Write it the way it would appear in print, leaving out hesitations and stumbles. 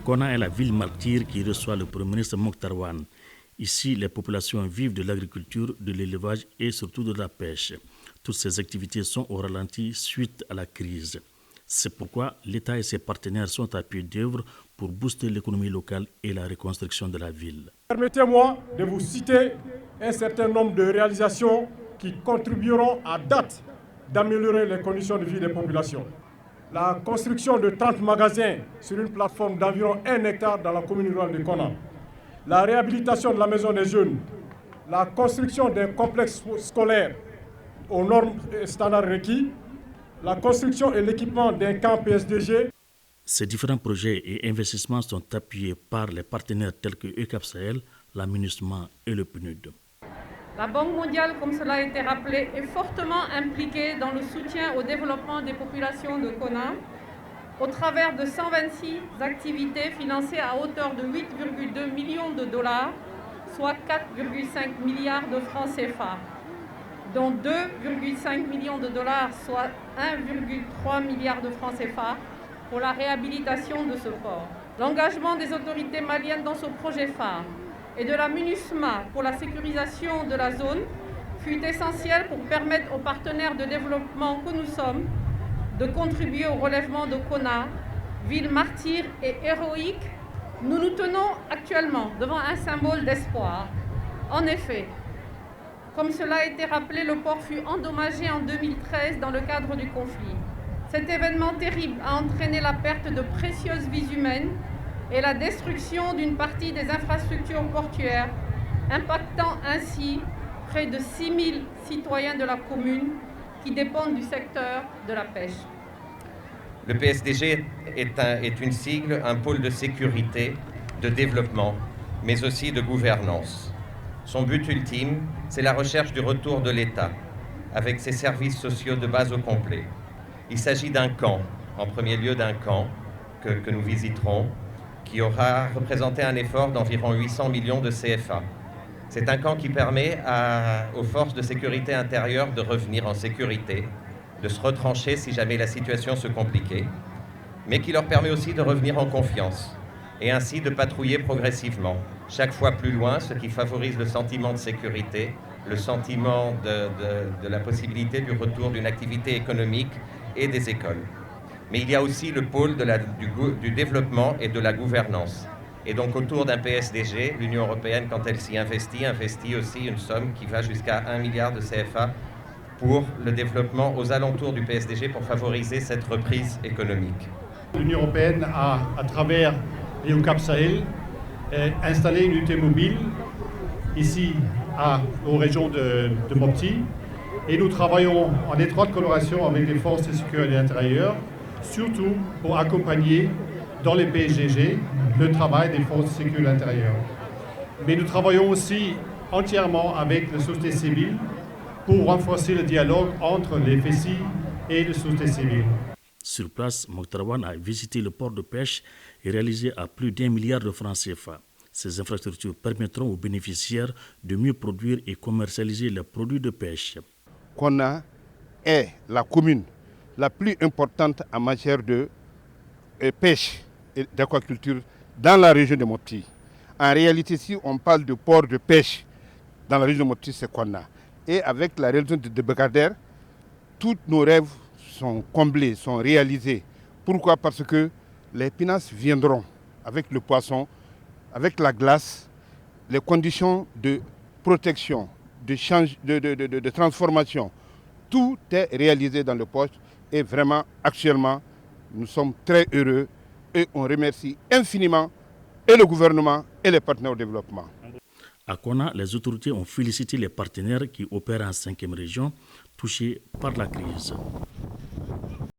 Konna est la ville martyre qui reçoit le Premier ministre Mokhtar Wane. Ici, les populations vivent de l'agriculture, de l'élevage et surtout de la pêche. Toutes ces activités sont au ralenti suite à la crise. C'est pourquoi l'État et ses partenaires sont à pied d'œuvre pour booster l'économie locale et la reconstruction de la ville. Permettez-moi de vous citer un certain nombre de réalisations qui contribueront à date d'améliorer les conditions de vie des populations. La construction de 30 magasins sur une plateforme d'environ 1 hectare dans la commune rurale de Konna. La réhabilitation de la maison des jeunes. La construction d'un complexe scolaire aux normes et standards requis. La construction et l'équipement d'un camp PSDG. Ces différents projets et investissements sont appuyés par les partenaires tels que ECAP Sahel, la MINUSMA et le PNUD. La Banque mondiale, comme cela a été rappelé, est fortement impliquée dans le soutien au développement des populations de Konna au travers de 126 activités financées à hauteur de 8,2 millions de dollars, soit 4,5 milliards de francs CFA, dont 2,5 millions de dollars, soit 1,3 milliard de francs CFA, pour la réhabilitation de ce port. L'engagement des autorités maliennes dans ce projet phare et de la MINUSMA pour la sécurisation de la zone fut essentiel pour permettre aux partenaires de développement que nous sommes de contribuer au relèvement de Konna, ville martyre et héroïque. Nous nous tenons actuellement devant un symbole d'espoir. En effet, comme cela a été rappelé, le port fut endommagé en 2013 dans le cadre du conflit. Cet événement terrible a entraîné la perte de précieuses vies humaines et la destruction d'une partie des infrastructures portuaires, impactant ainsi près de 6 000 citoyens de la commune qui dépendent du secteur de la pêche. Le PSDG est une sigle, un pôle de sécurité, de développement, mais aussi de gouvernance. Son but ultime, c'est la recherche du retour de l'État, avec ses services sociaux de base au complet. Il s'agit d'un camp, en premier lieu d'un camp que nous visiterons, qui aura représenté un effort d'environ 800 millions de CFA. C'est un camp qui permet aux forces de sécurité intérieure de revenir en sécurité, de se retrancher si jamais la situation se compliquait, mais qui leur permet aussi de revenir en confiance et ainsi de patrouiller progressivement, chaque fois plus loin, ce qui favorise le sentiment de sécurité, le sentiment de la possibilité du retour d'une activité économique et des écoles. Mais il y a aussi le pôle du développement et de la gouvernance. Et donc autour d'un PSDG, l'Union européenne, quand elle s'y investit aussi une somme qui va jusqu'à 1 milliard de CFA pour le développement aux alentours du PSDG pour favoriser cette reprise économique. L'Union européenne a, à travers ECAP Sahel, installé une unité mobile ici aux régions de Mopti. Et nous travaillons en étroite collaboration avec les forces de sécurité intérieure, surtout pour accompagner dans les PSDG le travail des forces de sécurité intérieure. Mais nous travaillons aussi entièrement avec la société civile pour renforcer le dialogue entre les FSI et la société civile. Sur place, Mokhtar Wane a visité le port de pêche et réalisé à plus d'1 milliard de francs CFA. Ces infrastructures permettront aux bénéficiaires de mieux produire et commercialiser les produits de pêche. Konna est la commune la plus importante en matière de pêche et d'aquaculture dans la région de Mopti. En réalité, si on parle de port de pêche dans la région de Mopti, c'est Konna. Et avec la région de Begader, tous nos rêves sont comblés, sont réalisés. Pourquoi? Parce que les pinasses viendront avec le poisson, avec la glace, les conditions de protection, de transformation. Tout est réalisé dans le poste et vraiment, actuellement, nous sommes très heureux et on remercie infiniment et le gouvernement et les partenaires au développement. À Konna, les autorités ont félicité les partenaires qui opèrent en 5e région touchée par la crise.